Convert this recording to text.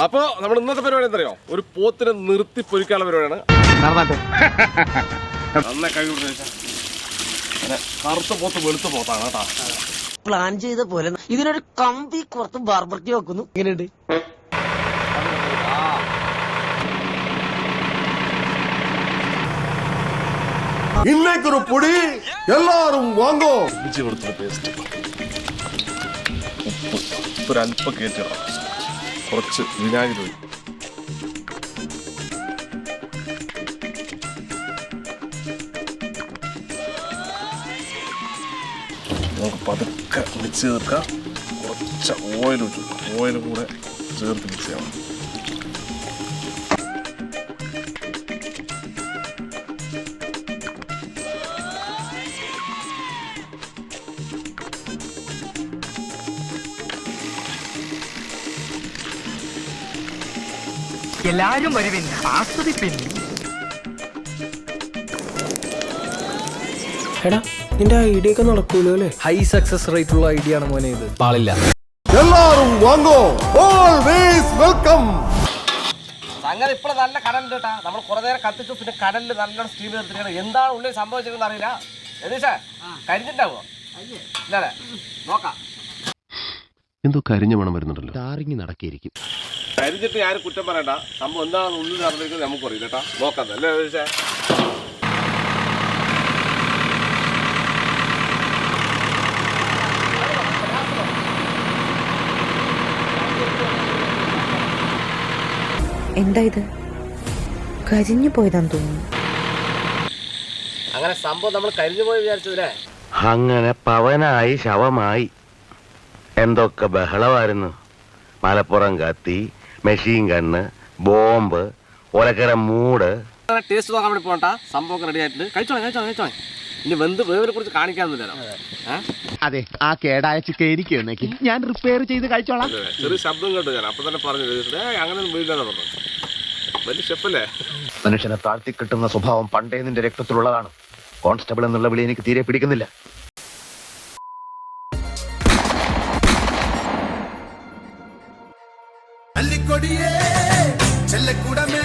അപ്പൊ നമ്മൾ ഇന്നത്തെ പരിപാടി എന്തറിയോ? ഒരു പോത്തിനെ നിർത്തി പൊരിക്കാനുള്ള പരിപാടിയാണ്. നന്നായി കഴിവ് കറുത്ത പോത്ത് വെളുത്ത പോത്താണ് കേട്ടാ. പ്ലാൻ ചെയ്ത പോലെ ഇതിനൊരു കമ്പി കുറച്ച് ബാർബർക്യൂ വെക്കുന്നു. ഇങ്ങനെയുണ്ട്. ഇന്നേക്കൊരു പൊടി എല്ലാരും വാങ്ങോ. ഇഞ്ചി വെളുത്തുള്ള പേസ്റ്റ്, ഉപ്പ് ഒരല്പം കയറ്റിടണം, കുറച്ച് വിനാഗിരി ഒഴിക്കും. നമുക്ക് പതുക്കെ മിക്സ് ചേർക്കാം. കുറച്ച് ഓയിൽ വെച്ചു, ഓയിലും കൂടെ ചേർത്ത് മിക്സ് ചെയ്യണം. എല്ലാരും വരുവിൻ, ആസ്വദിപ്പിൻ. എടാ നിന്റെ ഐഡിയ ഒക്കെ നടക്കൂലോ അല്ലേ? ഹൈ സക്സസ് റേറ്റ് ഉള്ള ഐഡിയ ആണ് മോനെ ഇത്. പാളില്ല. എല്ലാരും വാങ്ങോ. Always welcome. അങ്ങനെ ഇപ്പോൾ നല്ല കടലുണ്ട് കേട്ടാ. നമ്മൾ കുറെ നേരം കത്തിച്ചു, പിന്നെ കടലിൽ നല്ലോണം സ്റ്റീം എടുത്തിരിക്കണം. എന്താണ് ഉള്ളിൽ സംഭവിച്ചതെന്ന് അറിയില്ല. ഏകദേശം കരിഞ്ഞിട്ടാവോ? ഇല്ലേ, നോക്കാം. എന്തോ കരിഞ്ഞ മണം വരുന്നുണ്ടല്ലോ. ടാറിങ് നടക്കിയിരിക്കും. കരിഞ്ഞിട്ട് ആരും കുറ്റം പറയണ്ട. സംഭവം എന്താണെന്ന് ഉള്ളിൽ നടന്നിരിക്കുന്നത് നമുക്കറിയില്ല കേട്ടാ. നോക്കാം അല്ലേ ഏകദേശം. എന്താ ഇത്? കരിഞ്ഞു പോയതാന്ന് തോന്നുന്നു. അങ്ങനെ സംഭവം നമ്മൾ കരിഞ്ഞു പോയി വിചാരിച്ചതില്ലേ. അങ്ങനെ പവനായി ശവമായി. എന്തൊക്കെ ബഹളമായിരുന്നു. മലപ്പുറം കത്തി, മെഷീൻ ഗണ്ണ്, ബോംബ്, ഒലക്കര മൂട്. ടേസ്റ്റ് നോക്കാൻ വേണ്ടി പോകണ്ട. സംഭവം റെഡി ആയിട്ടുണ്ട്. കഴിച്ചോളെ. ഇനി വേവിനെ കുറിച്ച് കാണിക്കാന്നില്ലല്ലോ. അതെ, ആ കേടായ ചിക്കൻ ഞാൻ റിപ്പയർ ചെയ്ത് കഴിച്ചോളാം. ചെറിയ ശബ്ദം കേട്ടു ഞാൻ. അപ്പൊ തന്നെ പറഞ്ഞു അങ്ങനെ വീഴില്ലെന്ന് പറഞ്ഞു. വലിയ ഷെഫല്ലേ. മനുഷ്യനെ താഴ്ത്തി കിട്ടുന്ന സ്വഭാവം പണ്ടേ നിന്റെ രക്തത്തിലുള്ളതാണ്. കോൺസ്റ്റബിൾ എന്നുള്ള വിളി എനിക്ക് തീരെ പിടിക്കുന്നില്ല. അല്ലിക്കൊടിയേ ചെല്ലക്കൂടമേ